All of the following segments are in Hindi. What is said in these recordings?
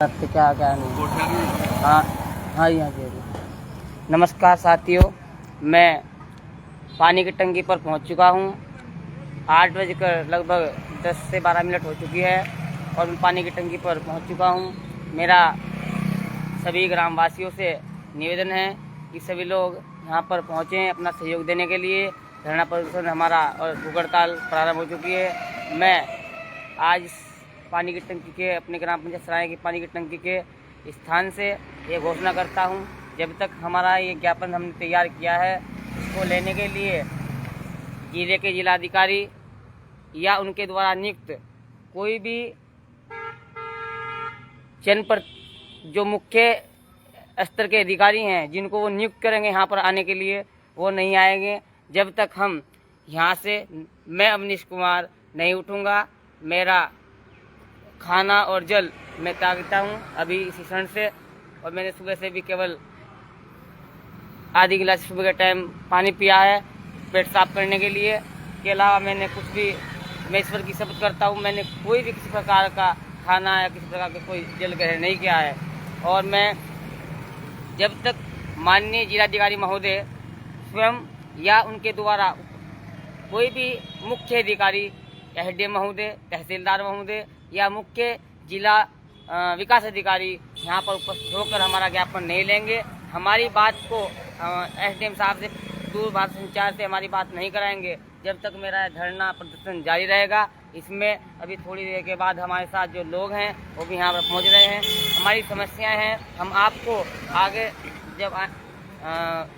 क्या क्या नहीं। हाँ हाँ जी, हाँ जी, हाँ जी। नमस्कार साथियों, मैं पानी की टंकी पर पहुंच चुका हूं। 8 बजकर लगभग 10 से 12 मिनट हो चुकी है और मैं पानी की टंकी पर पहुंच चुका हूं। मेरा सभी ग्रामवासियों से निवेदन है कि सभी लोग यहां पर पहुंचें अपना सहयोग देने के लिए। धरना प्रदर्शन हमारा और भूख हड़ताल प्रारंभ हो चुकी है। मैं आज पानी की टंकी के अपने ग्राम पंचायत सराय की पानी की टंकी के स्थान से ये घोषणा करता हूं, जब तक हमारा ये ज्ञापन हमने तैयार किया है इसको लेने के लिए जिले के जिलाधिकारी या उनके द्वारा नियुक्त कोई भी जनप्रत जो मुख्य स्तर के अधिकारी हैं जिनको वो नियुक्त करेंगे यहाँ पर आने के लिए, वो नहीं आएंगे जब तक हम यहाँ से मैं अवनीश कुमार नहीं उठूँगा। मेरा खाना और जल मैं त्यागता हूँ अभी इसी क्षण से, और मैंने सुबह से भी केवल आधी गिलास सुबह के टाइम पानी पिया है पेट साफ करने के लिए। के अलावा मैंने कुछ भी, मैं ईश्वर की शपथ करता हूँ, मैंने कोई भी किसी प्रकार का खाना या किसी प्रकार का कोई जल ग्रहण नहीं किया है। और मैं जब तक माननीय जिलाधिकारी महोदय स्वयं या उनके द्वारा कोई भी मुख्य अधिकारी, एसडीएम महोदय, तहसीलदार महोदय या मुख्य जिला विकास अधिकारी यहाँ पर उपस्थित होकर हमारा ज्ञापन नहीं लेंगे, हमारी बात को एसडीएम साहब से दूरभाष संचार से हमारी बात नहीं कराएंगे, जब तक मेरा धरना प्रदर्शन जारी रहेगा। इसमें अभी थोड़ी देर के बाद हमारे साथ जो लोग हैं वो भी यहाँ पर पहुँच रहे हैं। हमारी समस्याएं हैं, हम आपको आगे जब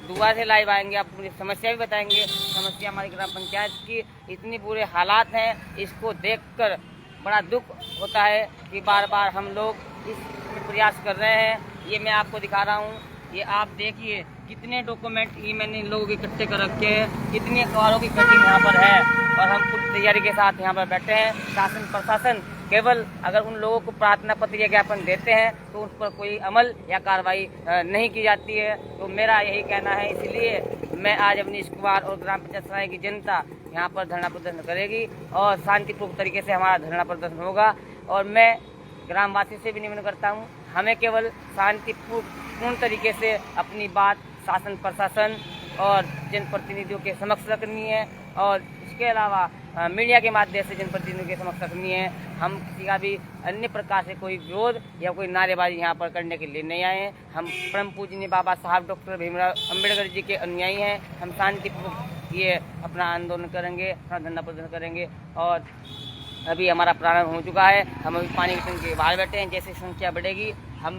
दुआ से लाइव आएंगे आपको पूरी समस्या भी बताएंगे। समस्या हमारी ग्राम पंचायत की इतनी बुरे हालात हैं, इसको देखकर बड़ा दुख होता है कि बार बार हम लोग इस प्रयास कर रहे हैं। ये मैं आपको दिखा रहा हूँ, ये आप देखिए कितने डॉक्यूमेंट ये मैंने इन लोगों के इकट्ठे कर रखे हैं, कितनी अखबारों की कटिंग यहाँ पर है और हम पूरी तैयारी के साथ यहाँ पर बैठे हैं। शासन प्रशासन केवल अगर उन लोगों को प्रार्थना पत्र या ज्ञापन देते हैं तो उस पर कोई अमल या कार्रवाई नहीं की जाती है। तो मेरा यही कहना है, इसलिए मैं आज अवनीश कुमार और ग्राम पंचायत सराय की जनता यहाँ पर धरना प्रदर्शन करेगी और शांतिपूर्ण तरीके से हमारा धरना प्रदर्शन होगा। और मैं ग्रामवासियों से भी निवेदन करता हूँ, हमें केवल शांतिपूर्ण तरीके से अपनी बात शासन प्रशासन और जनप्रतिनिधियों के समक्ष रखनी है और इसके अलावा मीडिया के माध्यम से जनप्रतिनिधियों के समक्ष रखनी है। हम किसी का भी अन्य प्रकार से कोई विरोध या कोई नारेबाजी यहाँ पर करने के लिए नहीं आए हैं। हम परम पूजनीय बाबा साहब डॉक्टर भीमराव अम्बेडकर जी के अनुयायी हैं। हम शांतिपूर्वक ये अपना आंदोलन करेंगे, अपना धरना प्रदर्शन करेंगे और अभी हमारा प्रारंभ हो चुका है। हम अभी पानी की टंकी के बाहर बैठे हैं। जैसे संख्या बढ़ेगी हम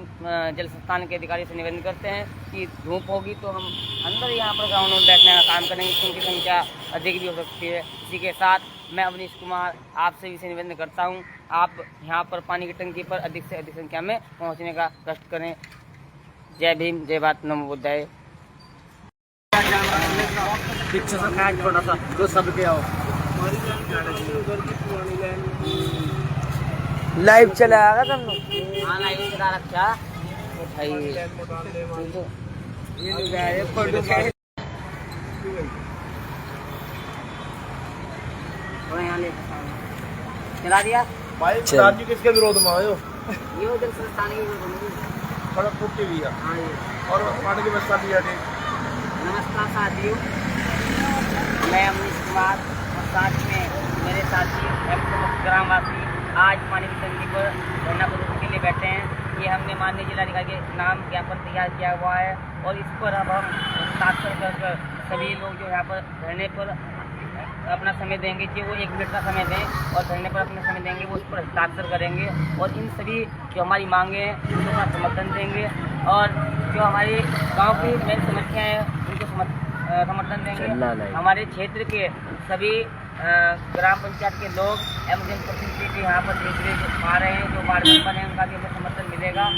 जल संस्थान के अधिकारी से निवेदन करते हैं कि धूप होगी तो हम अंदर यहाँ पर ग्राउंड में बैठने का काम करेंगे क्योंकि संख्या अधिक भी हो सकती है। इसी के साथ मैं अवनीश कुमार आपसे भी से निवेदन करता हूँ, आप यहाँ पर पानी की टंकी पर अधिक से अधिक संख्या में पहुँचने का कष्ट करें। जय भीम, जय भारत, नमो बुद्धाय। पीछे से काट थोड़ा सा तो सबके आओ। लाइव चलाएगा तुम लोग? हाँ लाइव चला रखा भाई। चला दिया भाई जी किसके विरोध में आयो? ये जल संस्थान के विरोध में सड़क टूटी हुई है। हाँ जी। और पानी की व्यवस्था भी है। नमस्कार साथियों, मैं अवनीश कुमार और साथ में मेरे साथी ग्रामवासी आज पानी की टंकी पर धरना प्रदर्शन के लिए बैठे हैं। ये हमने माननीय जिलाधिकारी के नाम ज्ञापन तैयार किया हुआ है और इस पर अब हम हस्ताक्षर कर सभी लोग जो यहाँ पर धरने पर अपना समय देंगे कि वो 1 मिनट का समय दें और धरने पर अपना समय देंगे, वो उस पर हस्ताक्षर करेंगे और इन सभी जो हमारी मांगे हैं उनको अपना समर्थन देंगे और जो हमारी गांव की मेन समस्याएं हैं उनको समर्थन देंगे। हमारे क्षेत्र के सभी ग्राम पंचायत के लोग एवं जनप्रतिनिधि यहाँ पर देख आ रहे हैं, जो वार्ड मेंबर हैं उनका भी हमें समर्थन मिलेगा। हम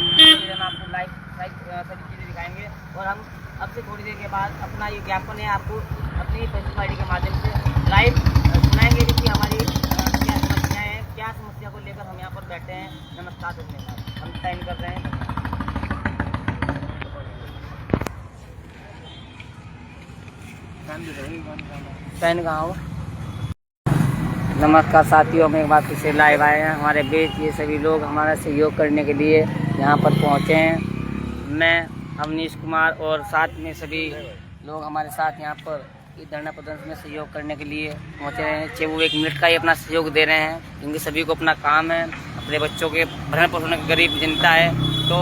आपको लाइव सभी चीज़ें दिखाएंगे और हम अब से थोड़ी देर के बाद अपना ये ज्ञापन है आपको अपनी फेसबुक आईडी के माध्यम से लाइव सुनाएंगे कि हमारी क्या समस्याएं हैं, क्या समस्या को लेकर हम यहाँ पर बैठे हैं। नमस्कार धन्यवाद। हम साइन कर रहे हैं। साइन कहाँ हो? नमस्कार साथियों, हम एक बार फिर से लाइव आए हैं। हमारे बीच ये सभी लोग हमारा सहयोग करने के लिए यहाँ पर पहुँचे हैं। मैं अवनीश कुमार और साथ में सभी लोग हमारे साथ यहाँ पर इस धरना प्रदर्शन में सहयोग करने के लिए पहुँचे हैं। चाहे वो 1 मिनट का ही अपना सहयोग दे रहे हैं, क्योंकि सभी को अपना काम है, अपने बच्चों के भरण पोषण की गरीब जनता है। तो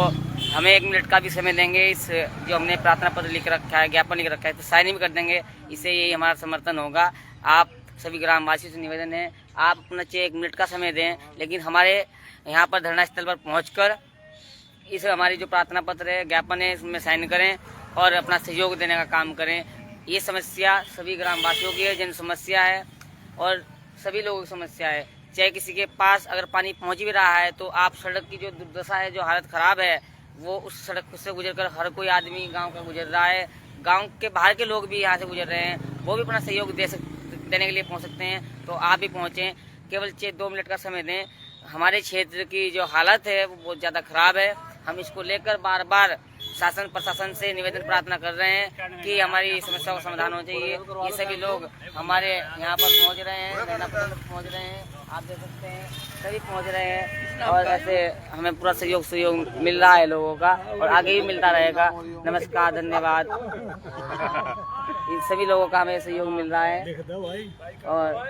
हमें 1 मिनट का भी समय देंगे, इस जो हमने प्रार्थना पत्र लिख रखा है, ज्ञापन लिख रखा है, तो साइन भी कर देंगे। इससे यही हमारा समर्थन होगा। आप सभी ग्रामवासियों से निवेदन है, आप अपना चाहे 1 मिनट का समय दें, लेकिन हमारे यहाँ पर धरना स्थल पर पहुँचकर इस हमारी जो प्रार्थना पत्र है, ज्ञापन है, उसमें साइन करें और अपना सहयोग देने का काम करें। ये समस्या सभी ग्रामवासियों की है, जन समस्या है और सभी लोगों की समस्या है। चाहे किसी के पास अगर पानी पहुंच भी रहा है, तो आप सड़क की जो दुर्दशा है, जो हालत ख़राब है, वो उस सड़क से गुजरकर हर कोई आदमी गांव का गुजर रहा है। गांव के बाहर के लोग भी यहाँ से गुजर रहे हैं, वो भी अपना सहयोग देने के लिए पहुँच सकते हैं। तो आप भी पहुँचें, केवल 2 मिनट का समय दें। हमारे क्षेत्र की जो हालत है वो बहुत ज़्यादा ख़राब है। हम इसको लेकर बार बार शासन प्रशासन से निवेदन प्रार्थना कर रहे हैं कि हमारी समस्या का समाधान हो चाहिए। ये सभी लोग हमारे यहाँ पर पहुँच रहे हैं, पहुँच रहे हैं, आप देख सकते हैं सभी पहुँच रहे हैं और ऐसे हमें पूरा सहयोग मिल रहा है लोगों का और आगे भी मिलता रहेगा। नमस्कार, धन्यवाद। इन सभी लोगों का हमें सहयोग मिल रहा है और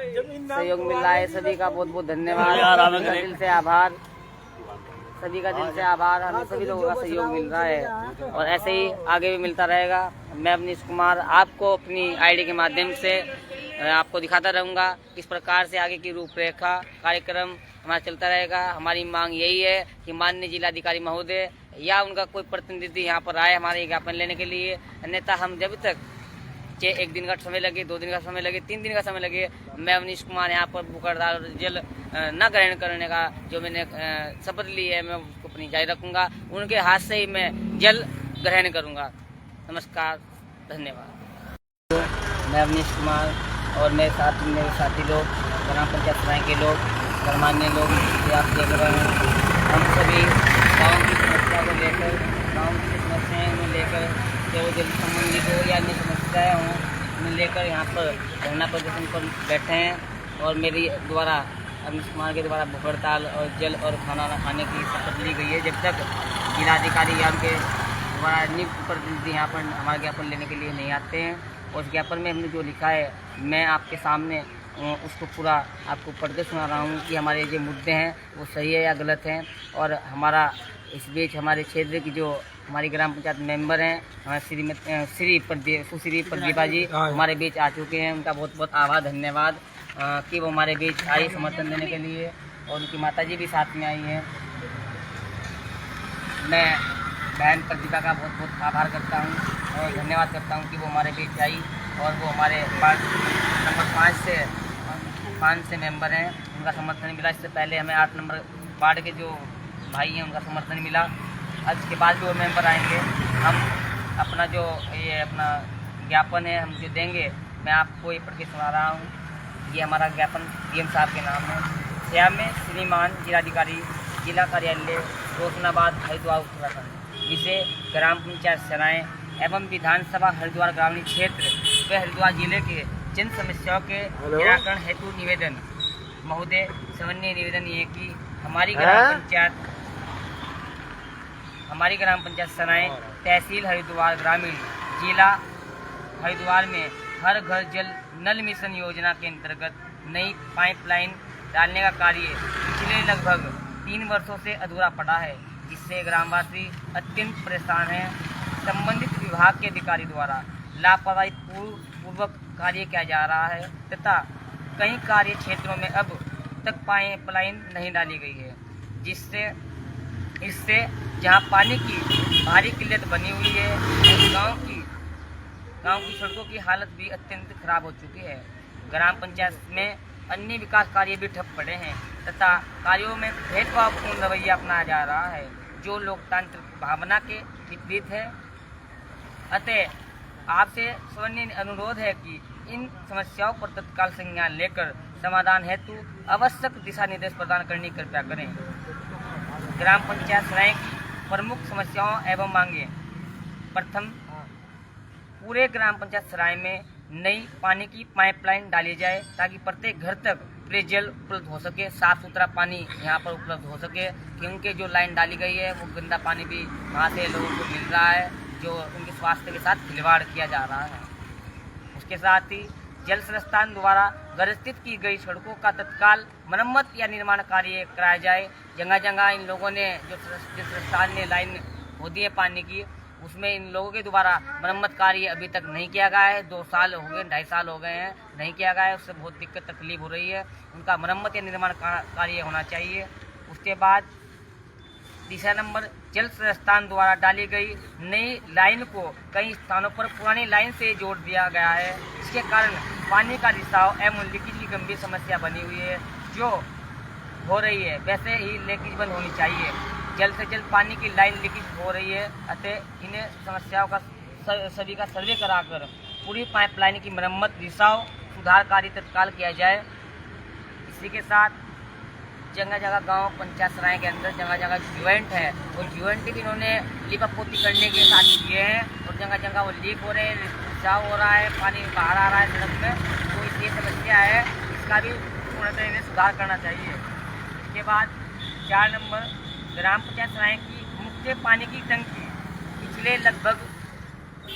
सहयोग मिल रहा है, सभी का बहुत बहुत धन्यवाद, दिल से आभार, सभी का दिल से आभार। हमें सभी लोगों का सहयोग मिल रहा है और ऐसे ही आगे भी मिलता रहेगा। मैं अवनीश कुमार आपको अपनी आईडी के माध्यम से आपको दिखाता रहूँगा किस प्रकार से आगे की रूपरेखा कार्यक्रम हमारा चलता रहेगा। हमारी मांग यही है कि माननीय जिलाधिकारी महोदय या उनका कोई प्रतिनिधि यहाँ पर आए हमारे ज्ञापन लेने के लिए, अन्यथा हम जब तक चाहे 1 दिन का समय लगे, 2 दिन का समय लगे, 3 दिन का समय लगे, मैं अवनीश कुमार यहाँ पर भूख हड़ताल और जल न ग्रहण करने का जो मैंने शपथ ली है, मैं उसको अपनी जारी रखूँगा। उनके हाथ से ही मैं जल ग्रहण करूँगा। नमस्कार, धन्यवाद। मैं अवनीश कुमार और मेरे साथी लोग, ग्राम पंचायत सराय के लोग, गणमान्य लोग जो आप देख रहे हैं, हम सभी गाँव की समस्या को लेकर, गाँव की समस्याएँ को लेकर, जो जल संबंधी हो या अन्य समस्याएँ हों, उन्हें लेकर यहाँ पर धरना प्रदर्शन पर बैठे हैं। और मेरी द्वारा अवनीश कुमार के द्वारा भूख हड़ताल और जल और खाना न खाने की शपथ ली गई है। जब तक जिलाधिकारी या उनके द्वारा नियुक्त प्रतिनिधि यहाँ पर हमारा ज्ञापन लेने के लिए नहीं आते हैं। और उस ज्ञापन में हमने जो लिखा है, मैं आपके सामने उसको पूरा आपको पढ़ के सुना रहा हूँ कि हमारे जो मुद्दे हैं वो सही है या गलत हैं। और हमारा इस बीच हमारे क्षेत्र की जो हमारी ग्राम पंचायत मेंबर हैं, हमारे सुश्री प्रदीपा जी हमारे बीच आ चुके हैं। उनका बहुत बहुत आभार, धन्यवाद कि वो हमारे बीच आई समर्थन देने के लिए, और उनकी माता जी भी साथ में आई हैं। मैं बहन प्रतिभा का बहुत बहुत आभार करता हूँ और धन्यवाद करता हूँ कि वो हमारे बीच आई और वो हमारे नंबर 5 से मेंबर हैं, उनका समर्थन मिला। इससे पहले हमें 8 नंबर वार्ड के जो भाई हैं उनका समर्थन मिला। आज के बाद जो मेंबर आएंगे, हम अपना जो ये अपना ज्ञापन है हम जो देंगे, मैं आपको ये पढ़ के सुना रहा हूँ। ये हमारा ज्ञापन डीएम साहब के नाम है। श्याम में श्रीमान जिलाधिकारी, जिला कार्यालय रोशनाबाद, हरिद्वार उत्तराखंड, जिसे ग्राम पंचायत सराय एवं विधानसभा हरिद्वार ग्रामीण क्षेत्र व हरिद्वार जिले के जन समस्याओं के निराकरण हेतु निवेदन। महोदय, सामान्य निवेदन ये कि हमारी ग्राम पंचायत सराय, तहसील हरिद्वार ग्रामीण, जिला हरिद्वार में हर घर जल नल मिशन योजना के अंतर्गत नई पाइपलाइन डालने का कार्य पिछले लगभग 3 वर्षों से अधूरा पड़ा है, जिससे ग्रामवासी अत्यंत परेशान हैं। संबंधित विभाग के अधिकारी द्वारा लापरवाही पूर्वक कार्य किया जा रहा है तथा कई कार्य क्षेत्रों में अब तक पाइपलाइन नहीं डाली गई है, इससे जहां पानी की भारी किल्लत बनी हुई है, गांव की सड़कों की हालत भी अत्यंत खराब हो चुकी है। ग्राम पंचायत में अन्य विकास कार्य भी ठप पड़े हैं तथा कार्यों में भेदभावपूर्ण रवैया अपनाया जा रहा है, जो लोकतांत्रिक भावना के विपरीत है। अतः आपसे सविनय अनुरोध है कि इन समस्याओं पर तत्काल संज्ञान लेकर समाधान हेतु आवश्यक दिशा निर्देश प्रदान करने की कृपया करें। ग्राम पंचायत सराय की प्रमुख समस्याओं एवं मांगे। प्रथम, पूरे ग्राम पंचायत सराय में नई पानी की पाइपलाइन डाली जाए ताकि प्रत्येक घर तक पेयजल उपलब्ध हो सके, साफ़ सुथरा पानी यहाँ पर उपलब्ध हो सके, क्योंकि जो लाइन डाली गई है वो गंदा पानी भी वहाँ से लोगों को मिल रहा है, जो उनके स्वास्थ्य के साथ खिलवाड़ किया जा रहा है। उसके साथ ही जल संस्थान द्वारा ग्रसित की गई सड़कों का तत्काल मरम्मत या निर्माण कार्य कराया जाए। जगह जगह इन लोगों ने जो जल संस्थान ने लाइन खोदी है पानी की, उसमें इन लोगों के द्वारा मरम्मत कार्य अभी तक नहीं किया गया है। 2 साल हो गए, 2.5 साल हो गए हैं, नहीं किया गया है। उससे बहुत दिक्कत तकलीफ हो रही है। उनका मरम्मत या निर्माण कार्य होना चाहिए। उसके बाद तीसरा नंबर, जल संस्थान द्वारा डाली गई नई लाइन को कई स्थानों पर पुरानी लाइन से जोड़ दिया गया है। इसके कारण पानी का रिसाव एवं लीकेज की गंभीर समस्या बनी हुई है, जो हो रही है। वैसे ही लीकेज बंद होनी चाहिए। जल्द से जल्द पानी की लाइन लीकेज हो रही है, अतः इन्हें समस्याओं का सभी का सर्वे कराकर पूरी पाइपलाइन की मरम्मत, रिसाव सुधार कार्य तत्काल किया जाए। इसी के साथ जगह जगह गांव पंचायत सराय के अंदर जगह जगह ज्वाइंट है, वो ज्वाइंट भी इन्होंने लिपापोती करने के साथ किए हैं और जगह जगह वो लीक हो रहे हैं, रिसाव हो रहा है, पानी बाहर आ रहा है सड़क में। तो इसलिए समस्या है, इसका भी पूर्णतः इन्हें सुधार करना चाहिए। इसके बाद 4 नंबर, ग्राम पंचायत सराय की मुख्य पानी की टंकी पिछले लगभग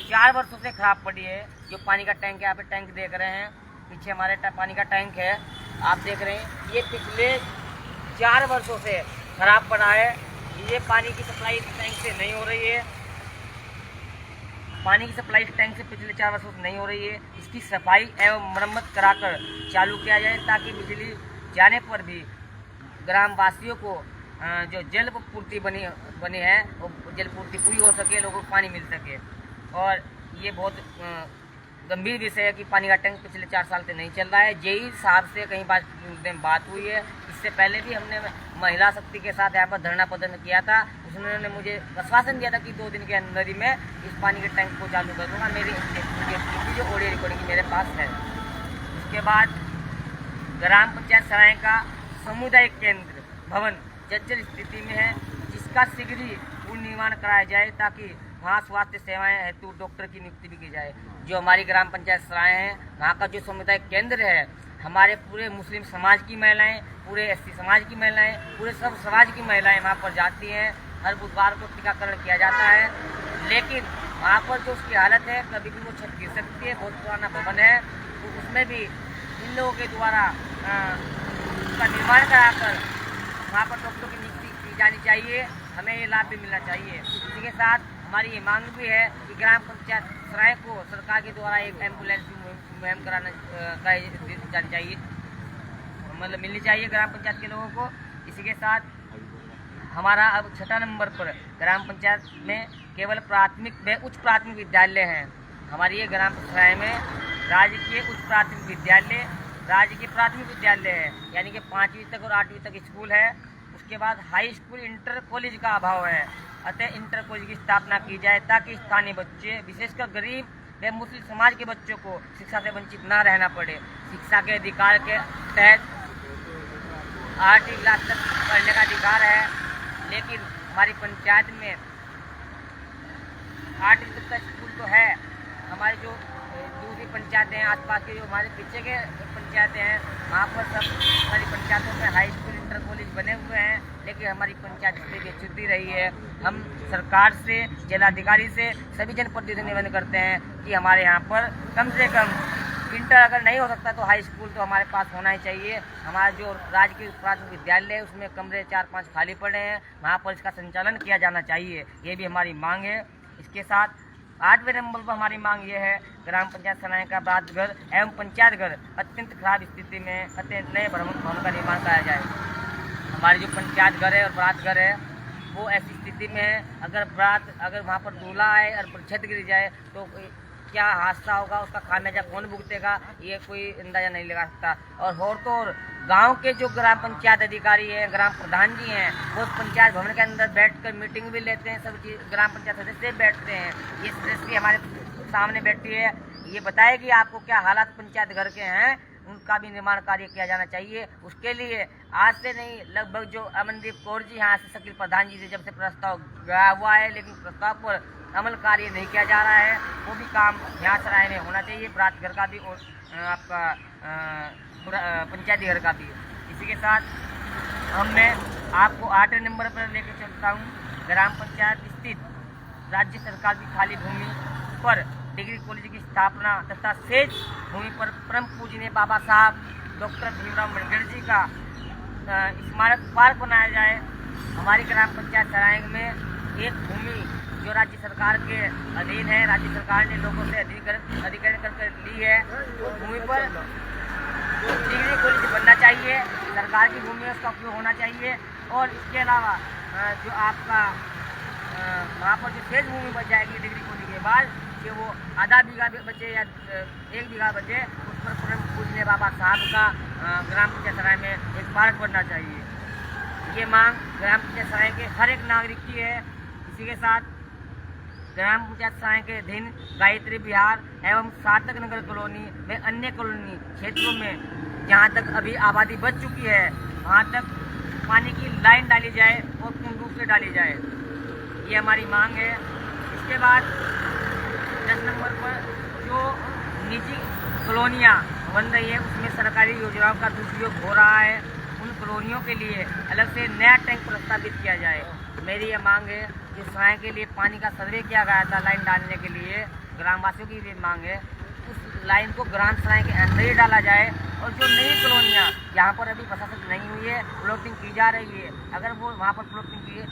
4 वर्षों से खराब पड़ी है। जो पानी का टैंक है, यहाँ पे टैंक देख रहे हैं, पीछे हमारे पानी का टैंक है, आप देख रहे हैं, ये पिछले 4 वर्षों से खराब पड़ा है। ये पानी की सप्लाई टैंक से नहीं हो रही है। पानी की सप्लाई टैंक से पिछले 4 वर्षों से नहीं हो रही है। इसकी सफाई एवं मरम्मत कराकर चालू किया जाए, ताकि बिजली जाने पर भी ग्रामवासियों को जो जल पूर्ति बनी है वो जल पूर्ति पूरी हो सके, लोगों को पानी मिल सके। और ये बहुत गंभीर विषय है कि पानी का टैंक पिछले 4 साल से नहीं चल रहा है। जेई साहब से कई बात हुई है। इससे पहले भी हमने महिला शक्ति के साथ यहाँ पर धरना प्रदर्शन किया था। उन्होंने मुझे आश्वासन दिया था कि 2 दिन के अंदर ही मैं इस पानी के टैंक को चालू कर दूँगा। मेरी जो ऑडियो रिकॉर्डिंग मेरे पास है। उसके बाद ग्राम पंचायत सराय का सामुदायिक केंद्र भवन जर्जर स्थिति में है, जिसका शीघ्र ही पुनर्निर्माण कराया जाए, ताकि वहाँ स्वास्थ्य सेवाएं हेतु डॉक्टर की नियुक्ति भी की जाए। जो हमारी ग्राम पंचायत सराय है, वहाँ का जो सामुदायिक केंद्र है, हमारे पूरे मुस्लिम समाज की महिलाएं, पूरे एससी समाज की महिलाएं, पूरे सब समाज की महिलाएं वहाँ पर जाती हैं। हर बुधवार को टीकाकरण किया जाता है, लेकिन वहाँ पर जो उसकी हालत है, कभी भी वो छत गिर सकती है। बहुत पुराना भवन है, तो उसमें भी इन लोगों के द्वारा उसका निर्माण कराकर वहाँ पर डॉक्टर की नियुक्ति की जानी चाहिए। हमें ये लाभ भी मिलना चाहिए। इसी के साथ हमारी ये मांग भी है कि ग्राम पंचायत सराय को सरकार के द्वारा एक एम्बुलेंस मुहिम कराई जानी चाहिए, मतलब मिलनी चाहिए ग्राम पंचायत के लोगों को। इसी के साथ हमारा अब 6 नंबर पर ग्राम पंचायत में केवल प्राथमिक व उच्च प्राथमिक विद्यालय हैं। हमारी ये ग्राम सराय में राजकीय उच्च प्राथमिक विद्यालय, राजकीय प्राथमिक विद्यालय है, यानी कि 5वीं तक और 8वीं तक स्कूल है। उसके बाद हाई स्कूल, इंटर कॉलेज का अभाव है, अतः इंटर कॉलेज की स्थापना की जाए, ताकि स्थानीय बच्चे, विशेषकर गरीब व मुस्लिम समाज के बच्चों को शिक्षा से वंचित ना रहना पड़े। शिक्षा के अधिकार के तहत 8वीं क्लास तक पढ़ने का अधिकार है, लेकिन हमारी पंचायत में 8वीं तक का स्कूल तो है। हमारी जो दूसरी पंचायतें हैं, आसपास के जो हमारे पीछे के पंचायतें हैं, वहाँ पर सब हमारी पंचायतों में हाई स्कूल, इंटर कॉलेज बने हुए हैं, लेकिन हमारी पंचायत स्थिति छुट्टी रही है। हम सरकार से, जिलाधिकारी से, सभी जनप्रतिनिधि से निवेदन करते हैं कि हमारे यहाँ पर कम से कम इंटर अगर नहीं हो सकता तो हाई स्कूल तो हमारे पास होना ही चाहिए। हमारा जो राजकीय प्राथमिक विद्यालय है, उसमें कमरे 4-5 खाली पड़े हैं, वहाँ पर इसका संचालन किया जाना चाहिए। ये भी हमारी मांग है। इसके साथ 8वें नंबर पर हमारी मांग ये है, ग्राम पंचायत सराय का बरात घर एवं पंचायत घर अत्यंत खराब स्थिति में, अत्यंत नए भवन का निर्माण कराया जाए। हमारे जो पंचायत घर है और बरात घर है, वो ऐसी स्थिति में है, अगर वहाँ पर दूल्हा आए और छत गिर जाए तो क्या हादसा होगा, उसका खामियाजा कौन भुगतेगा, ये कोई अंदाजा नहीं लगा सकता। और तो और गांव के जो ग्राम पंचायत अधिकारी हैं, ग्राम प्रधान जी हैं, वो पंचायत भवन के अंदर बैठकर मीटिंग भी लेते हैं, सब ग्राम पंचायत सदस्य बैठते हैं। ये सदस्य हमारे सामने बैठी है, ये बताए कि आपको क्या हालात पंचायत घर के हैं, उनका भी निर्माण कार्य किया जाना चाहिए। उसके लिए आज से नहीं, लगभग जो अमनदीप कौर जी यहाँ से शकील प्रधान जी से जब से प्रस्ताव गया हुआ है, लेकिन प्रस्ताव पर अमल कार्य नहीं किया जा रहा है। वो भी काम यहाँ सराय में होना चाहिए। बरात घर का भी और आपका पंचायती घर का भी। इसी के साथ मैं आपको 8 नंबर पर लेकर चलता हूँ। ग्राम पंचायत स्थित राज्य सरकार की खाली भूमि पर डिग्री कॉलेज की स्थापना तथा शेष भूमि पर परम पूजनीय बाबा साहब डॉक्टर भीमराव अम्बेडकर जी का स्मारक पार्क बनाया जाए। हमारी ग्राम पंचायत सराय में एक भूमि जो राज्य सरकार के अधीन है, राज्य सरकार ने लोगों से अधिग्रहण कर ली है, उस भूमि पर डिग्री कॉलेज बनना चाहिए। सरकार की भूमि है, उसका उपयोग होना चाहिए। और इसके अलावा जो आपका वहाँ पर जो शेष भूमि बच जाएगी डिग्री कॉलेज के बाद, कि वो आधा बीघा बचे या 1 बीघा बचे, उस पर परम पूजनीय बाबा साहब का ग्राम पंचायत सराय में एक पार्क बनना चाहिए। ये मांग ग्राम पंचायत सराय के हर एक नागरिक की है। इसी के साथ ग्राम पंचायत सराय के अधीन गायत्री विहार एवं सार्थक नगर कॉलोनी में अन्य कॉलोनी क्षेत्रों में जहाँ तक अभी आबादी बच चुकी है, वहाँ तक पानी की लाइन डाली जाए और पूर्ण रूप से डाली जाए, ये हमारी मांग है। इसके बाद 10 नंबर पर जो निजी कॉलोनियाँ बन रही है, उसमें सरकारी योजनाओं का दुरुपयोग हो रहा है। उन कॉलोनियों के लिए अलग से नया टैंक प्रस्तावित किया जाए। मेरी ये मांग है कि सराय के लिए पानी का सर्वे किया गया था लाइन डालने के लिए, ग्रामवासियों की भी मांग है उस लाइन को ग्राम सराय के अंदर ही डाला जाए। और जो नई कॉलोनियाँ जहाँ पर अभी प्रशासन नहीं हुई है, प्लॉटिंग की जा रही है, अगर वो वहाँ पर प्लॉटिंग की है,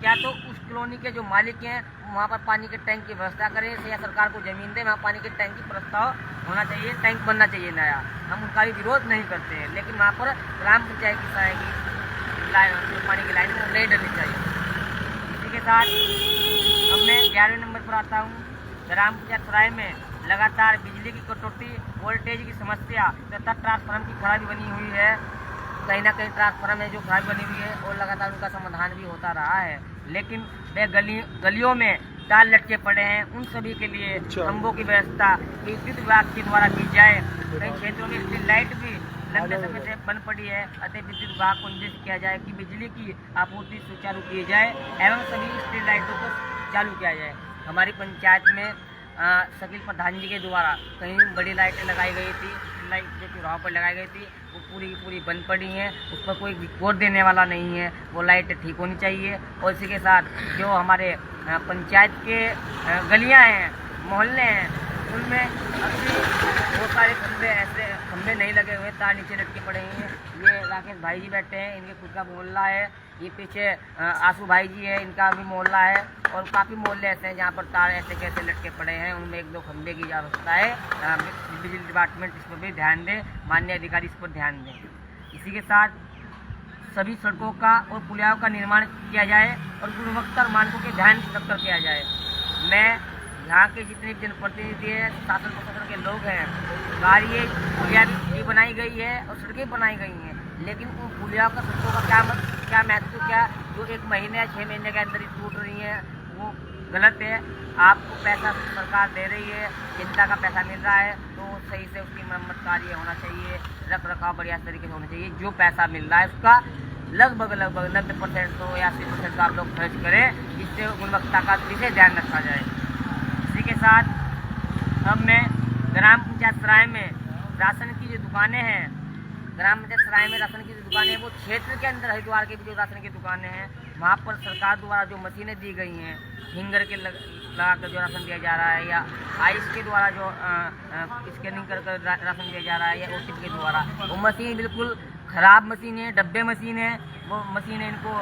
क्या तो उस कॉलोनी के जो मालिक हैं वहाँ पर पानी के टैंक की व्यवस्था करें, या सरकार को ज़मीन दें, वहाँ पानी के टैंक की प्रस्ताव होना चाहिए, टैंक बनना चाहिए नया। हम उनका भी विरोध नहीं करते हैं, लेकिन वहाँ पर ग्राम पंचायत की सहायक की लाइन, पानी की लाइन नहीं डलनी चाहिए। इसी के साथ अब मैं 11वें नंबर पर आता हूँ। ग्राम पंचायत सराय में लगातार बिजली की कटौती, वोल्टेज की समस्या तथा ट्रांसफार्मर की खराबी बनी हुई है। कहीं ना कहीं ट्रांसफार्मर में जो खराबी बनी हुई है और लगातार उनका समाधान भी होता रहा है, लेकिन वे गलियों में तार लटके पड़े हैं। उन सभी के लिए खंभों की व्यवस्था विद्युत विभाग के द्वारा की जाए। कई क्षेत्रों में स्ट्रीट लाइट भी लंबे समय से बंद पड़ी है, अतः विद्युत विभाग को निर्देश किया जाए कि बिजली की आपूर्ति सुचारू की जाए एवं सभी स्ट्रीट लाइटों को चालू किया जाए। हमारी पंचायत में शकील प्रधान जी के द्वारा कहीं बड़ी लाइटें लगाई गई थी, लाइट जो चौराहों पर लगाई गई थी वो पूरी की पूरी बंद पड़ी हैं, उस पर कोई रिकॉर्ड देने वाला नहीं है, वो लाइटें ठीक होनी चाहिए। और इसी के साथ जो हमारे पंचायत के गलियां हैं, मोहल्ले हैं, उनमें अभी बहुत सारे खंभे नहीं लगे हुए, तार नीचे लटके पड़े हैं। ये राकेश भाई जी बैठे हैं, इनके खुद का मोहल्ला है। ये पीछे आंसू भाई जी है, इनका भी मोहल्ला है। और काफ़ी मोहल्ले ऐसे हैं जहाँ पर तार ऐसे कैसे लटके पड़े हैं, उनमें 1-2 खंभे की आवश्यकता है। बिजली डिपार्टमेंट इस पर भी ध्यान दें, माननीय अधिकारी इस पर ध्यान दें। इसी के साथ सभी सड़कों का और पुलियाओं का निर्माण किया जाए और गुणवत्ता और मानकों के ध्यान रखकर किया जाए। मैं यहाँ के जितने भी जनप्रतिनिधि हैं, शासन प्रशासन के लोग हैं, कार्य पुलिया भी बनाई गई है और सड़कें बनाई गई हैं, लेकिन उन पुलियाओं का सड़कों का क्या महत्व, क्या जो 1 महीने या 6 महीने के अंदर ही टूट रही हैं, वो गलत है। आपको पैसा सरकार दे रही है, जनता का पैसा मिल रहा है, तो सही से उसकी मरम्मत कार्य होना चाहिए, रख रखाव बढ़िया तरीके से होना चाहिए। जो पैसा मिल रहा है उसका लगभग 90% तो या 80% का आप लोग खर्च करें, जिससे गुणवत्ता का विशेष ध्यान रखा जाए। इसी के साथ अब मैं ग्राम पंचायत सराय में राशन की जो दुकानें हैं, ग्राम पंचायत सराय में राशन की जो दुकानें हैं, वो क्षेत्र के अंदर हरिद्वार के भी जो राशन की दुकानें हैं, वहाँ पर सरकार द्वारा जो मशीनें दी गई हैं, फिंगर के लगा कर जो राशन दिया जा रहा है, या आइस के द्वारा जो स्कैनिंग कर राशन दिया जा रहा है, या OTP के द्वारा, वो मशीन बिल्कुल ख़राब मशीन है, डब्बे मशीन है। वो मशीनें इनको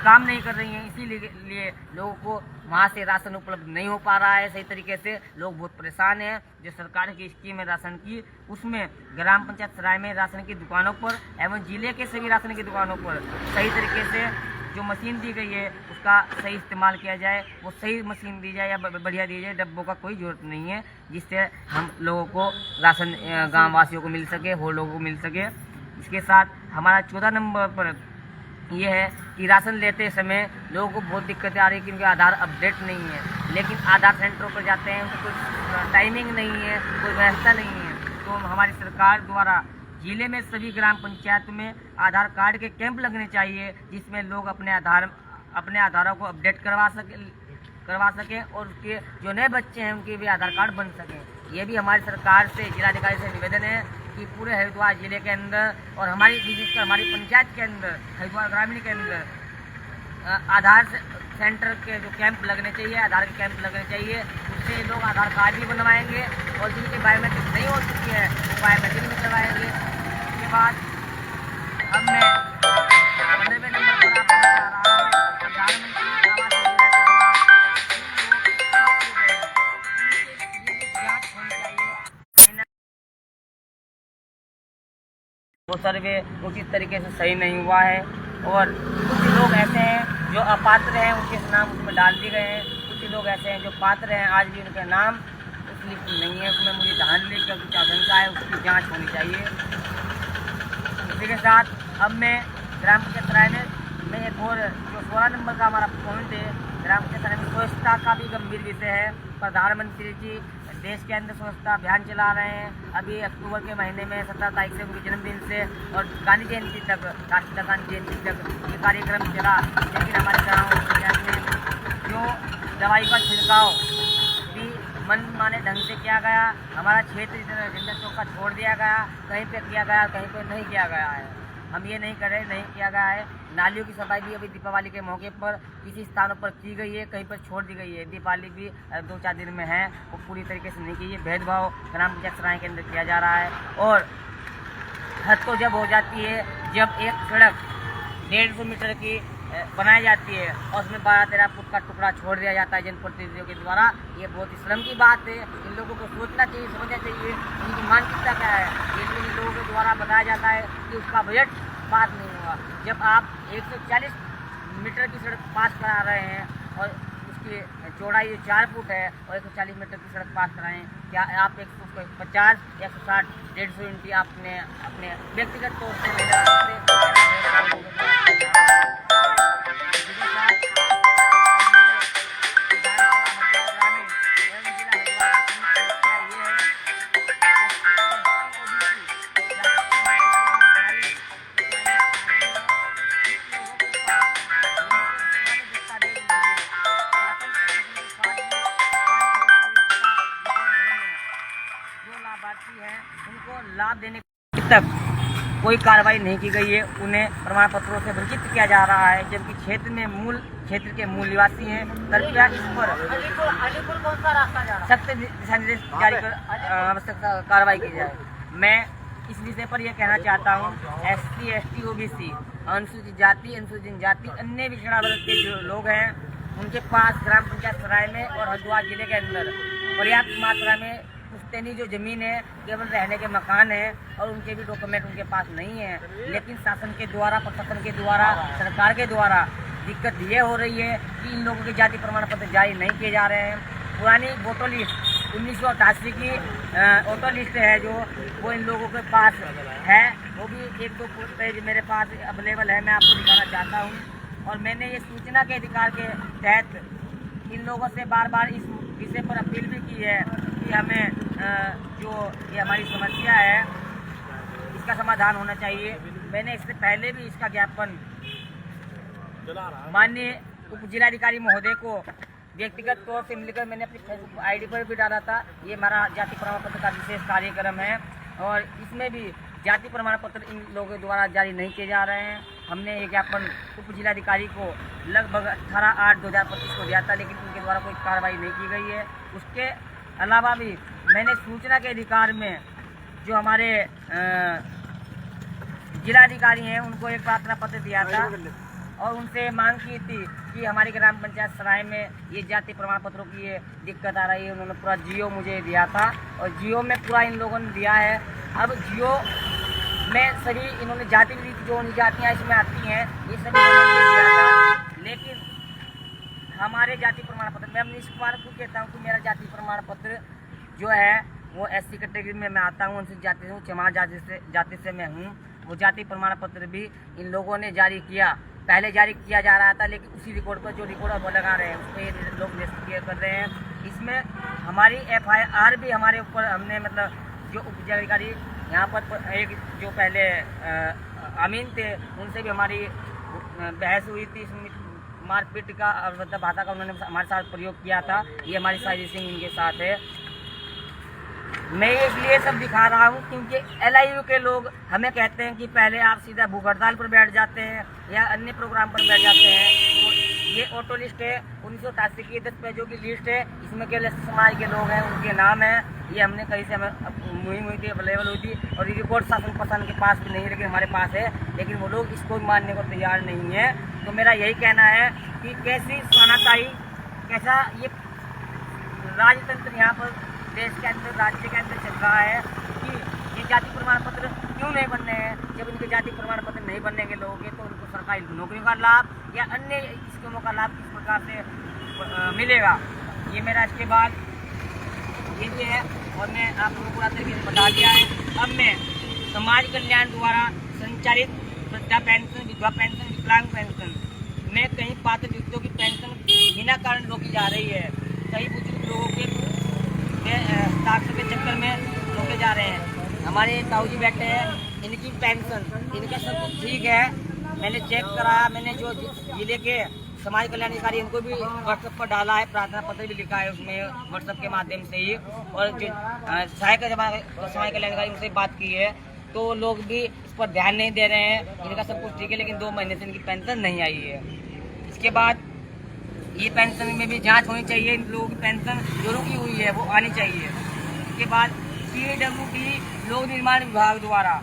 काम नहीं कर रही हैं, इसीलिए लोगों को वहाँ से राशन उपलब्ध नहीं हो पा रहा है सही तरीके से। लोग बहुत परेशान हैं। जो सरकार की स्कीम है राशन की, उसमें ग्राम पंचायत सराय में राशन की दुकानों पर एवं जिले के सभी राशन की दुकानों पर सही तरीके से जो मशीन दी गई है उसका सही इस्तेमाल किया जाए, वो सही मशीन दी जाए या बढ़िया दी जाए। डब्बों का कोई ज़रूरत नहीं है, जिससे हम लोगों को राशन गाँव वासियों को मिल सके, हो लोगों को मिल सके। इसके साथ हमारा 14 नंबर पर ये है कि राशन लेते समय लोगों को बहुत दिक्कतें आ रही है, क्योंकि आधार अपडेट नहीं है। लेकिन आधार सेंटरों पर जाते हैं, उनको कोई टाइमिंग नहीं है, कोई व्यवस्था नहीं है। तो हमारी सरकार द्वारा जिले में सभी ग्राम पंचायत में आधार कार्ड के कैंप लगने चाहिए, जिसमें लोग अपने आधारों को अपडेट करवा सकें और उसके जो नए बच्चे हैं उनके भी आधार कार्ड बन सकें। ये भी हमारी सरकार से, जिलाधिकारी से निवेदन है कि पूरे हरिद्वार जिले के अंदर और हमारी विशेषकर हमारी पंचायत के अंदर हरिद्वार ग्रामीण के अंदर आधार सेंटर के जो कैंप लगने चाहिए, आधार के कैंप लगने चाहिए। उससे लोग आधार कार्ड भी बनवाएंगे और जिनकी बायोमेट्रिक नहीं हो चुकी है वो बायोमेट्रिक भी करवाएंगे। उसके बाद अब मैं 15वें नंबर पर आपको बता रहा हूँ प्रधानमंत्री आवास योजना के जांच होनी चाहिए। वो सर्वे उचित तरीके से सही नहीं हुआ है और कुछ लोग ऐसे हैं जो अपात्र हैं, उनके नाम उसमें डाल दिए गए हैं। कुछ लोग ऐसे हैं जो पात्र हैं, आज भी उनके नाम उस लिस्ट में नहीं है। उसमें मुझे धांधली का कुछ आशंका है, उसकी जांच होनी चाहिए। इसी के साथ अब मैं ग्राम पंचायत सराय में एक और जो 16 नंबर का हमारा पॉइंट है, ग्राम पंचायत सराय में स्वच्छता का भी गंभीर विषय है। प्रधानमंत्री जी देश के अंदर स्वच्छता अभियान चला रहे हैं। अभी अक्टूबर के महीने में 17 तारीख से उनके जन्मदिन से और गांधी जयंती तक, राष्ट्रपिता गांधी जयंती तक ये कार्यक्रम चला। लेकिन हमारे गाँव पंचायत में जो दवाई का छिड़काव भी मन माने ढंग से किया गया, हमारा क्षेत्र झंडा चौक का छोड़ दिया गया, कहीं पे किया गया, कहीं पे नहीं किया गया है। हम ये नहीं करें, नहीं किया गया है। नालियों की सफाई भी अभी दीपावली के मौके पर किसी स्थानों पर की गई है, कहीं पर छोड़ दी गई है। दीपावली भी 2-4 दिन में है, वो पूरी तरीके से नहीं की है। भेदभाव ग्राम पंचायत सराय के अंदर किया जा रहा है और हद तो जब हो जाती है जब एक सड़क 150 मीटर की बनाई जाती है और उसमें 12-13 फुट का टुकड़ा छोड़ दिया जाता है जनप्रतिनिधियों के द्वारा। ये बहुत ही शर्म की बात है। इन लोगों को सोचना चाहिए, समझना चाहिए उनकी मानसिकता क्या है। इन लोगों के द्वारा बताया जाता है कि उसका बजट पास नहीं हुआ। जब आप 140 मीटर की सड़क पास करा रहे हैं और उसकी चौड़ाई 4 फुट है और 140 मीटर की सड़क पास कराएं, क्या आप 150, 160, 150 यूनिट आपने अपने व्यक्तिगत तौर से ले है उनको लाभ देने तक कोई कार्रवाई नहीं की गई है। उन्हें प्रमाण पत्रों से वंचित किया जा रहा है, जबकि क्षेत्र के मूल निवासी हैं। कृपया इस पर सख्त दिशा निर्देश जारी कर आवश्यक कार्रवाई की जाए। मैं इस विषय पर यह कहना चाहता हूँ, SC, ST, OBC, अनुसूचित जाति, अनुसूचित जनजाति, अन्य पिछड़ा वर्ग के जो लोग हैं उनके पास ग्राम पंचायत सराय में और हरिद्वार जिले के अंदर पर्याप्त मात्रा में पुश्तैनी जो ज़मीन है, केवल रहने के मकान है और उनके भी डॉक्यूमेंट उनके पास नहीं है। लेकिन शासन के द्वारा, प्रशासन के द्वारा, सरकार के द्वारा दिक्कत ये हो रही है कि इन लोगों के जाति प्रमाण पत्र जारी नहीं किए जा रहे हैं। पुरानी वोटर लिस्ट 1988 की वोटर लिस्ट है जो वो इन लोगों के पास है, वो भी 1-2 पेज मेरे पास अवेलेबल है, मैं आपको दिखाना चाहता हूँ। और मैंने ये सूचना के अधिकार के तहत इन लोगों से बार बार इस विषय पर अपील भी की है कि हमें जो ये हमारी समस्या है इसका समाधान होना चाहिए। मैंने इससे पहले भी इसका ज्ञापन माननीय उप जिलाधिकारी महोदय को व्यक्तिगत तौर से मिलकर मैंने अपनी फेसबुक ID पर भी डाला था। ये हमारा जाति प्रमाण पत्र का विशेष कार्यक्रम है और इसमें भी जाति प्रमाण पत्र इन लोगों द्वारा जारी नहीं किए जा रहे हैं। हमने ये ज्ञापन उप जिलाधिकारी को लगभग 18/8/2025 को दिया था, लेकिन उनके द्वारा कोई कार्रवाई नहीं की गई है। उसके अलावा भी मैंने सूचना के अधिकार में जो हमारे जिलाधिकारी हैं उनको एक प्रार्थना पत्र दिया था और उनसे मांग की थी कि हमारी ग्राम पंचायत सराय में ये जाति प्रमाण पत्रों की ये दिक्कत आ रही है। उन्होंने पूरा जियो मुझे दिया था और जियो में पूरा इन लोगों ने दिया है। अब जियो में सभी इन्होंने जाति जो जातियाँ इसमें आती हैं ये सभी इन्होंने दिया था, लेकिन हमारे जाति प्रमाण पत्र, मैं अपनी कुमार को कहता हूँ कि मेरा जाति प्रमाण पत्र जो है वो SC कैटेगरी में मैं आता हूँ, उनसे जाति से हूँ, चमार जाति से मैं हूँ। वो जाति प्रमाण पत्र भी इन लोगों ने जारी किया, पहले जारी किया जा रहा था, लेकिन उसी रिकॉर्ड पर जो रिकॉर्ड वो लगा रहे हैं उस पर लोग निष्क्रिय कर रहे हैं। इसमें हमारी FIR भी हमारे ऊपर, हमने मतलब जो उप जिलाधिकारी यहाँ पर एक जो पहले अमीन थे उनसे भी हमारी बहस हुई थी। मारपीट का अभद्र भाषा का उन्होंने हमारे साथ प्रयोग किया था। ये हमारी साजिश इनके साथ है। मैं इसलिए सब दिखा रहा हूँ क्योंकि LIU के लोग हमें कहते हैं कि पहले आप सीधा भूख हड़ताल पर बैठ जाते हैं या अन्य प्रोग्राम पर बैठ जाते हैं। तो ये ऑटो लिस्ट है 1988 की 10 पेजों की लिस्ट है। इसमें केवल समाज के लोग हैं, उनके नाम हैं। ये हमने कहीं से हमें मुहिम हुई थी, अवेलेबल हुई थी और ये रिकॉर्ड शासन प्रशासन के पास भी नहीं, लेकिन हमारे पास है। लेकिन वो लोग इसको मानने को तैयार नहीं है। तो मेरा यही कहना है कि कैसी तानाशाही, कैसा ये राजतंत्र यहाँ पर देश के अंदर, राज्य के अंदर चल रहा है कि ये जाति प्रमाण पत्र क्यों नहीं बनने हैं। जब इनके जाति प्रमाण पत्र नहीं बनने के लोग तो उनको सरकारी नौकरियों का लाभ या अन्य स्कीमों का लाभ किस प्रकार से मिलेगा, ये मेरा इसके बाद ये भी है। और मैं आप लोगों को पूरा तरीके से बता दिया है। अब मैं समाज कल्याण द्वारा संचालित वृद्धा पेंशन, विधवा पेंशन, विकलांग पेंशन में कई पात्र व्यक्तियों की पेंशन बिना कारण रोकी जा रही है। कई बुजुर्ग लोगों के हस्ताक्षर के चक्कर में रोके जा रहे हैं। हमारे ताऊ जी बैठे हैं, इनकी पेंशन, इनका सब कुछ ठीक है। मैंने चेक कराया, मैंने जो जिले के समाज कल्याण अधिकारी इनको भी व्हाट्सएप पर डाला है, प्रार्थना पत्र भी लिखा है उसमें व्हाट्सएप के माध्यम से ही। और जो सहायक समाज कल्याण अधिकारी उनसे बात की है तो लोग भी इस पर ध्यान नहीं दे रहे हैं। इनका सब कुछ ठीक है, लेकिन 2 महीने से इनकी पेंशन नहीं आई है। इसके बाद ये पेंशन में भी जांच होनी चाहिए। इन लोगों की पेंशन जो रुकी हुई है वो आनी चाहिए। इसके बाद PWD लोक निर्माण विभाग द्वारा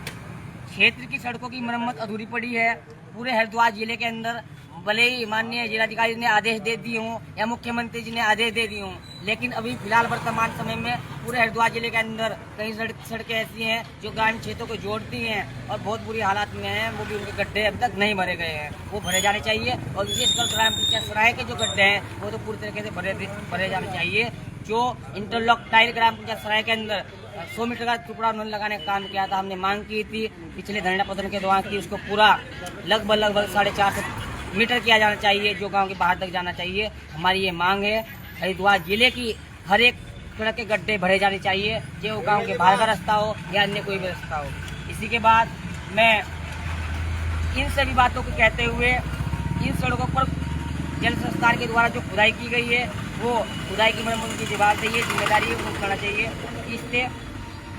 क्षेत्र की सड़कों की मरम्मत अधूरी पड़ी है। पूरे हरिद्वार जिले के अंदर भले ही माननीय जिलाधिकारी ने आदेश दे दिए हों या मुख्यमंत्री जी ने आदेश दे दिए हों, लेकिन अभी फिलहाल वर्तमान समय में पूरे हरिद्वार जिले के अंदर कई सड़कें ऐसी हैं जो ग्रामीण क्षेत्रों को जोड़ती हैं और बहुत बुरी हालात में हैं। वो भी उनके गड्ढे अभी तक नहीं भरे गए हैं, वो भरे जाने चाहिए। और विशेषकर ग्राम पंचायत सराय के जो गड्ढे हैं वो तो पूरी तरीके से भरे जाने चाहिए। जो इंटरलॉक टाइल ग्राम पंचायत सराय के अंदर 100 मीटर का टुकड़ा उन्होंने लगाने का काम किया था, हमने मांग की थी पिछले धरना प्रदर्शन के दौरान कि उसको पूरा लगभग 4.5 मीटर किया जाना चाहिए, जो गांव के बाहर तक जाना चाहिए। हमारी ये मांग है। हरिद्वार जिले की हर एक सड़क के गड्ढे भरे जाने चाहिए, चाहे वो गांव के बाहर का रास्ता हो या अन्य कोई भी रास्ता हो। इसी के बाद मैं इन सभी बातों को कहते हुए इन सड़कों पर जल संस्थान के द्वारा जो खुदाई की गई है वो खुदाई की मरम्मत की जिम्मेदारी है, वो करना चाहिए। इससे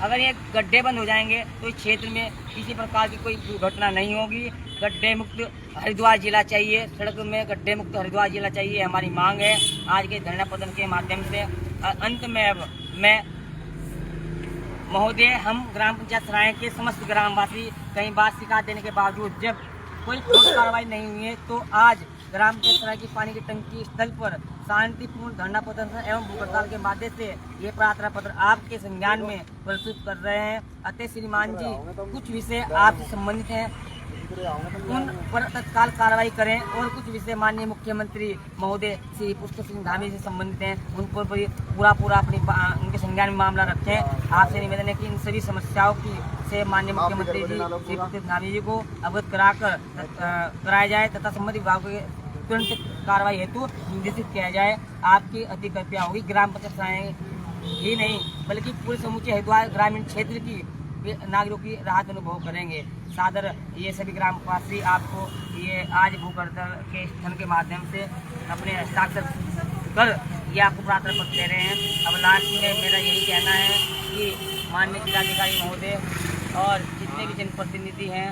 अगर ये गड्ढे बंद हो जाएंगे तो इस क्षेत्र में किसी प्रकार की कोई दुर्घटना नहीं होगी। गड्ढे मुक्त हरिद्वार जिला चाहिए, सड़क में गड्ढे मुक्त हरिद्वार जिला चाहिए, हमारी मांग है। आज के धरना प्रदर्शन के माध्यम से अंत में अब मैं महोदय, हम ग्राम पंचायत सराय के समस्त ग्रामवासी कई बार शिकायत देने के बावजूद जब कोई ठोस कार्रवाई नहीं हुई है तो आज ग्राम पंचायत सराय की पानी की टंकी स्थल पर शांतिपूर्ण धरना प्रदर्शन एवं भूख हड़ताल के माध्यम से ये प्रार्थना पत्र आपके संज्ञान में प्रस्तुत कर रहे हैं। अतः श्रीमान जी, कुछ विषय आपसे संबंधित हैं उन पर तत्काल कार्रवाई करें और कुछ विषय माननीय मुख्यमंत्री महोदय श्री पुष्कर सिंह धामी से संबंधित हैं, उन पर पूरा अपनी उनके संज्ञान में मामला रखें। आपसे निवेदन है कि इन सभी समस्याओं की से माननीय मुख्यमंत्री जी श्री पुष्कर सिंह धामी जी को अवगत कराया जाए तथा संबंधित विभाग के तुरंत कार्रवाई हेतु निर्देशित किया जाए। आपकी अति कृपया होगी। ग्राम पंचायत सराय ही नहीं बल्कि पूरे समूचे हरिद्वार ग्रामीण क्षेत्र की नागरिकों की राहत अनुभव करेंगे। सादर ये सभी ग्रामवासी आपको ये आज भूख हड़ताल के स्थल के माध्यम से अपने हस्ताक्षर कर ये आपको प्रार्थना पत्र दे रहे हैं। अब लास्ट में मेरा यही कहना है कि माननीय जिलाधिकारी महोदय और जितने भी जनप्रतिनिधि हैं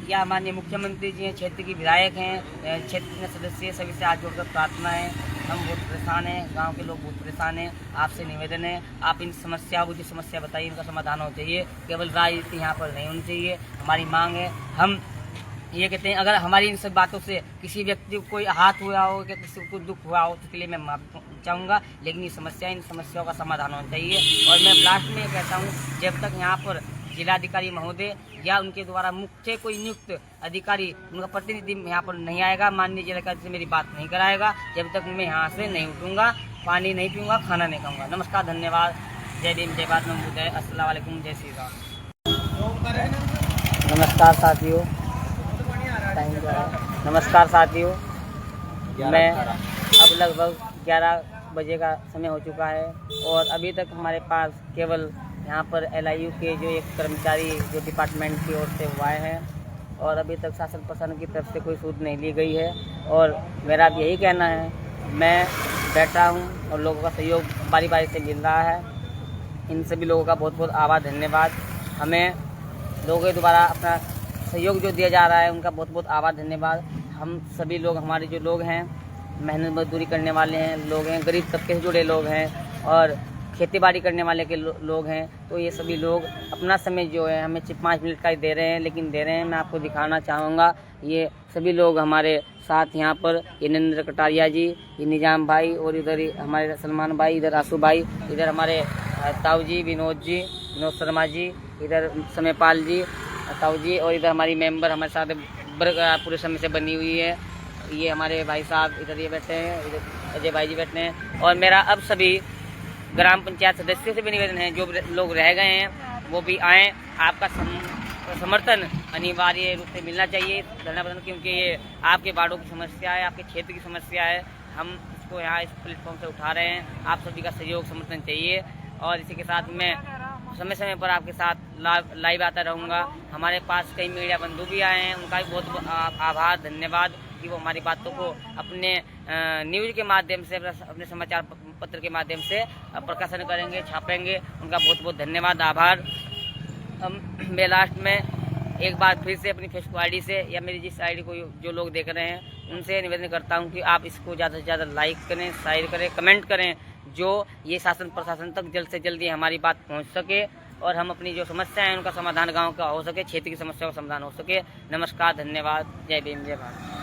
या माननीय मुख्यमंत्री जी हैं, क्षेत्र की विधायक हैं, क्षेत्र के सदस्य, सभी से आज जोड़कर प्रार्थना है। हम बहुत परेशान हैं, गांव के लोग बहुत परेशान हैं। आपसे निवेदन है आप इन समस्याओं को जो समस्या बताइए इनका समाधान होना चाहिए। केवल राजनीति यहाँ पर नहीं होनी चाहिए। हमारी मांग है, हम ये कहते हैं अगर हमारी इन सब बातों से किसी व्यक्ति को कोई आहत हुआ हो या किसी को दुख हुआ हो तो उसके लिए मैं माफी चाहूँगा, लेकिन ये समस्या इन समस्याओं का समाधान होना चाहिए। और मैं लास्ट में कहता हूँ, जब तक यहाँ पर जिलाधिकारी महोदय या उनके द्वारा मुख्य कोई नियुक्त अधिकारी, उनका प्रतिनिधि यहाँ पर नहीं आएगा, माननीय जिलाधिकारी से मेरी बात नहीं कराएगा, जब तक मैं यहाँ से नहीं उठूँगा, पानी नहीं पीऊँगा, खाना नहीं खाऊँगा। नमस्कार, धन्यवाद। जय भीम, जय भारत, नमो बुद्धाय, अस्सलाम वालेकुम, जय श्री राम। नमस्कार साथियों, मैं अब लगभग 11 बजे का समय हो चुका है और अभी तक हमारे पास केवल यहाँ पर LIU के जो एक कर्मचारी जो डिपार्टमेंट की ओर से हुआ है और अभी तक शासन प्रशासन की तरफ से कोई सूद नहीं ली गई है। और मेरा अब यही कहना है, मैं बैठा हूँ और लोगों का सहयोग बारी बारी से मिल रहा है। इन सभी लोगों का बहुत बहुत आभार, धन्यवाद। हमें लोगों के द्वारा अपना सहयोग जो दिया जा रहा है उनका बहुत बहुत आभार, धन्यवाद। हम सभी लोग, हमारे जो लोग हैं, मेहनत मजदूरी करने वाले हैं लोग हैं, गरीब तबके से जुड़े लोग हैं और खेती बाड़ी करने वाले के लोग हैं, तो ये सभी लोग अपना समय जो है हमें 5 मिनट का ही दे रहे हैं, लेकिन दे रहे हैं। मैं आपको दिखाना चाहूँगा, ये सभी लोग हमारे साथ यहाँ पर, ये नरेंद्र कटारिया जी, ये निजाम भाई, और इधर हमारे सलमान भाई, इधर आशू भाई, इधर हमारे ताऊ जी, विनोद शर्मा जी, इधर समयपाल जी, ताऊ जी, और इधर हमारी मेंबर हमारे साथ पूरे समय से बनी हुई है। ये हमारे भाई साहब इधर ये बैठे हैं, इधर अजय भाई जी बैठे हैं। और मेरा अब सभी ग्राम पंचायत सदस्यों से भी निवेदन है, जो लोग रह गए हैं वो भी आएँ। आपका समर्थन अनिवार्य रूप से मिलना चाहिए, क्योंकि ये आपके वार्डों की समस्या है, आपके क्षेत्र की समस्या है। हम इसको यहाँ इस प्लेटफॉर्म से उठा रहे हैं, आप सभी का सहयोग समर्थन चाहिए। और इसी के साथ मैं समय समय पर आपके साथ लाइव आता रहूँगा। हमारे पास कई मीडिया बंधु भी आए हैं, उनका भी बहुत आभार, धन्यवाद कि वो हमारी बातों को अपने न्यूज़ के माध्यम से, अपने समाचार पत्र के माध्यम से प्रकाशन करेंगे, छापेंगे। उनका बहुत बहुत धन्यवाद, आभार। मैं लास्ट में एक बार फिर से अपनी फेसबुक आईडी से या मेरी जिस आईडी को जो लोग देख रहे हैं उनसे निवेदन करता हूं कि आप इसको ज़्यादा से ज़्यादा लाइक करें, शेयर करें, कमेंट करें, जो ये शासन प्रशासन तक जल्द से जल्द हमारी बात पहुंच सके और हम अपनी जो समस्या है उनका समाधान गांव का हो सके, क्षेत्र की समस्या का समाधान हो सके। नमस्कार, धन्यवाद, जय भीम, जय भारत।